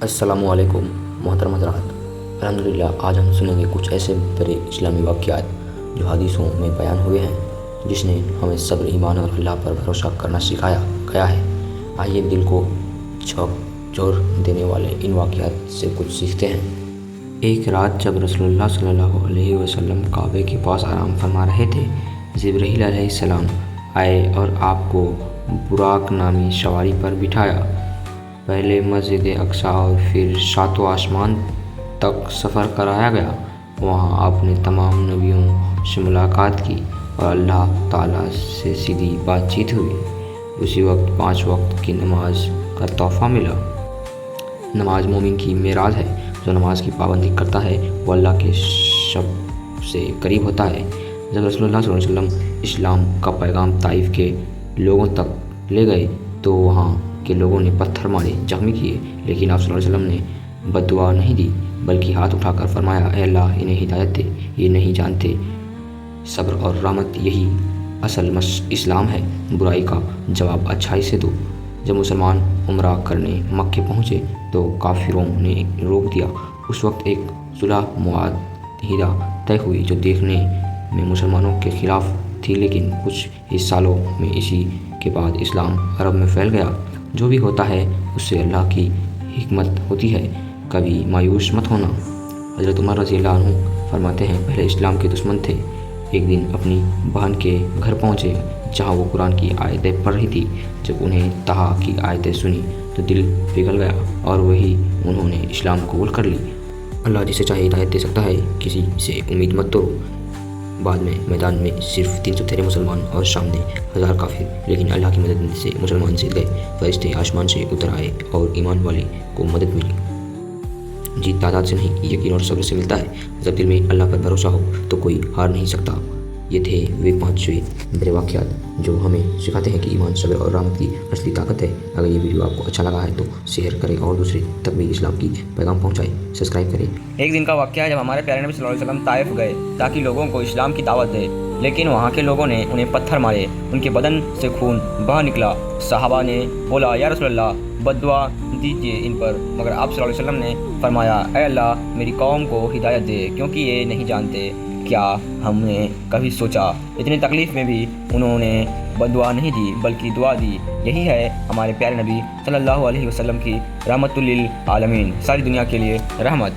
अस्सलाम वालेकुम मोहतरम हज़रात। अल्हम्दुलिल्लाह आज हम सुनेंगे कुछ ऐसे बड़े इस्लामी वाक़यात जो हदीसों में बयान हुए हैं, जिसने हमें सब्र, ईमान और अल्लाह पर भरोसा करना सिखाया गया है। आइए दिल को झकझोर देने वाले इन वाक़यात से कुछ सीखते हैं। एक रात जब रसूलुल्लाह सल्लल्लाहु अलैहि वसल्लम काबे के पास आराम फरमा रहे थे, जिब्रील अलैहिस्सलाम आए और आपको बुराक नामी सवारी पर बिठाया। पहले मस्जिद अक्सा और फिर सातों आसमान तक सफ़र कराया गया। वहाँ आपने तमाम नबियों से मुलाकात की और अल्लाह ताला से सीधी बातचीत हुई। उसी वक्त 5 वक्त की नमाज का तोहफ़ा मिला। नमाज मोमिन की मेराज है। जो नमाज की पाबंदी करता है वो अल्लाह के शब से करीब होता है। जब रसूलुल्लाह सल्लल्लाहु अलैहि वसल्लम इस्लाम का पैगाम ताइफ के लोगों तक ले गए तो वहाँ के लोगों ने पत्थर मारे, जख्मी किए, लेकिन आप सल्लल्लाहु अलैहि वसल्लम ने बद्दुआ नहीं दी, बल्कि हाथ उठाकर फरमाया, ऐ अल्लाह इन्हें हिदायत दे, ये नहीं जानते। सब्र और रहमत यही असल इस्लाम है। बुराई का जवाब अच्छाई से दो। जब मुसलमान उम्रा करने मक्के पहुँचे तो काफिरों ने रोक दिया। उस वक्त एक सुलह मुआहिदा तय हुई जो देखने में मुसलमानों के खिलाफ थी, लेकिन कुछ ही सालों में इसी के बाद इस्लाम अरब में फैल गया। जो भी होता है उससे अल्लाह की हिकमत होती है, कभी मायूस मत होना। हज़रत उमर रज़ियल्लाहु अन्हु फरमाते हैं, पहले इस्लाम के दुश्मन थे। एक दिन अपनी बहन के घर पहुँचे जहाँ वो कुरान की आयतें पढ़ रही थी। जब उन्हें तहा की आयतें सुनी तो दिल पिघल गया और वही उन्होंने इस्लाम कबूल कर ली। अल्लाह जिसे चाहे हिदायत दे सकता है, किसी से उम्मीद मत तोड़ो। बाद में मैदान में सिर्फ 313 मुसलमान और सामने 1000 काफिर, लेकिन अल्लाह की मदद से मुसलमान जीत गए। फरिश्ते आसमान से उतर आए और ईमान वाले को मदद मिली। जीत तादाद से नहीं, यकीन और सब्र से मिलता है। जब दिल में अल्लाह पर भरोसा हो तो कोई हार नहीं सकता। ये थे वे 5 बड़े वाक़यात जो हमें सिखाते हैं कि ईमान, सब्र और रहमत की असली ताकत है। अगर ये वीडियो आपको अच्छा लगा है तो शेयर करें और दूसरे तक भी इस्लाम की पैगाम पहुंचाएं। सब्सक्राइब करें। एक दिन का वाक़या है जब हमारे प्यारे नबी सल्लल्लाहु अलैहि वसल्लम ताइफ गए ताकि लोगों को इस्लाम की दावत दे, लेकिन वहाँ के लोगों ने उन्हें पत्थर मारे, उनके बदन से खून बह निकला। सहाबा ने बोला, या रसूलल्लाह बद्दुआ दीजिए इन पर, मगर आप सल्लल्लाहु अलैहि वसल्लम ने फरमाया, ऐ अल्लाह मेरी कौम को हिदायत दे, क्योंकि ये नहीं जानते। क्या हमने कभी सोचा इतनी तकलीफ़ में भी उन्होंने बद्दुआ नहीं दी बल्कि दुआ दी। यही है हमारे प्यारे नबी सल्लल्लाहु अलैहि वसल्लम की रहमतुल लिल आलमीन, सारी दुनिया के लिए रहमत।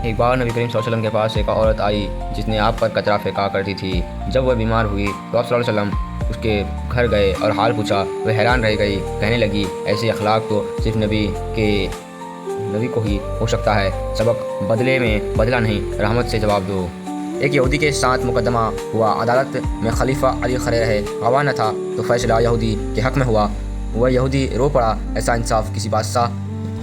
एक बार नबी करीम सल्लल्लाहु अलैहि वसल्लम के पास एक औरत आई जिसने आप पर कचरा फेंका करती थी। जब वह बीमार हुई तो आप सल्लल्लाहु अलैहि वसल्लम उसके घर गए और हाल पूछा। वह हैरान रह गई, कहने लगी, ऐसे अखलाक तो सिर्फ नबी को ही हो सकता है। सबक बदले में बदला नहीं, रहमत से जवाब दो। एक यहूदी के साथ मुकदमा हुआ। अदालत में खलीफा अली खड़े रहे। गवाह न था तो फैसला यहूदी के हक़ में हुआ। वह यहूदी रो पड़ा, ऐसा इंसाफ किसी बादशाह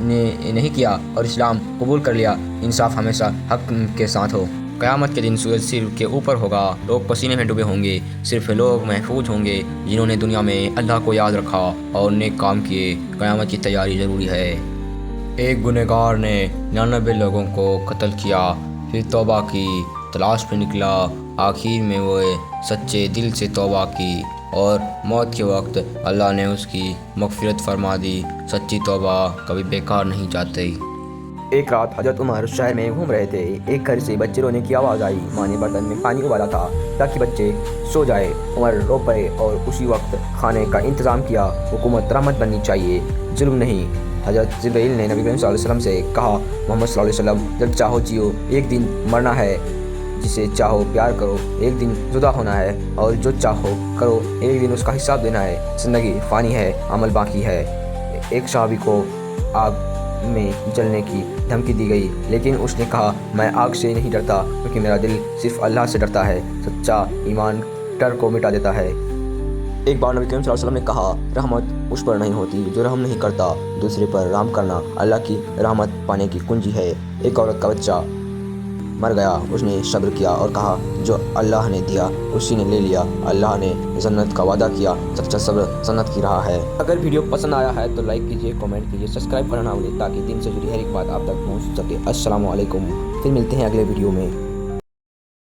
ने नहीं किया और इस्लाम कबूल कर लिया। इंसाफ हमेशा हक़ के साथ हो। क़यामत के दिन सूरज सिर के ऊपर होगा, लोग पसीने में डूबे होंगे। सिर्फ लोग महफूज होंगे जिन्होंने दुनिया में अल्लाह को याद रखा और नेक काम किए। क़यामत की तैयारी ज़रूरी है। एक गुनहगार ने 99 लोगों को कत्ल किया, फिर तौबा की तलाश में निकला। आखिर में वह सच्चे दिल से तौबा की और मौत के वक्त अल्लाह ने उसकी मग़फ़िरत फरमा दी। सच्ची तौबा कभी बेकार नहीं जाती। एक रात हज़रत उमर शहर में घूम रहे थे। एक घर से बच्चे रोने की आवाज़ आई। माँ ने बर्तन में पानी उबाला था ताकि बच्चे सो जाए। उमर रो पड़े और उसी वक्त खाने का इंतज़ाम किया। हुकूमत रहमत बननी चाहिए, जुल्म नहीं। हज़रत जिब्रील ने नबी करीम सल्लल्लाहु अलैहि वसल्लम से कहा, मोहम्मद सल्लल्लाहु अलैहि वसल्लम, जब चाहो जियो, एक दिन मरना है। जिसे चाहो प्यार करो, एक दिन जुदा होना है, और जो चाहो करो, एक दिन उसका हिसाब देना है। ज़िंदगी फ़ानी है, अमल बाकी है। एक सहाबी को आग में जलने की धमकी दी गई, लेकिन उसने कहा, मैं आग से नहीं डरता, क्योंकि मेरा दिल सिर्फ अल्लाह से डरता है। सच्चा ईमान डर को मिटा देता है। एक बार नबी करीम सल्लल्लाहु अलैहि वसल्लम ने कहा, रहमत उस पर नहीं होती जो रहम नहीं करता। दूसरे पर रहम करना अल्लाह की रहमत पाने की कुंजी है। एक औरत का बच्चा मर गया। उसने सब्र किया और कहा, जो अल्लाह ने दिया उसी ने ले लिया। अल्लाह ने जन्नत का वादा किया, सच्चा सब्र जन्नत की राह है। अगर वीडियो पसंद आया है तो लाइक कीजिए, कमेंट कीजिए, सब्सक्राइब करना ना भूलें ताकि दिन से जुड़ी हर एक बात आप तक पहुँच सके। अस्सलाम वालेकुम। फिर मिलते हैं अगले वीडियो में।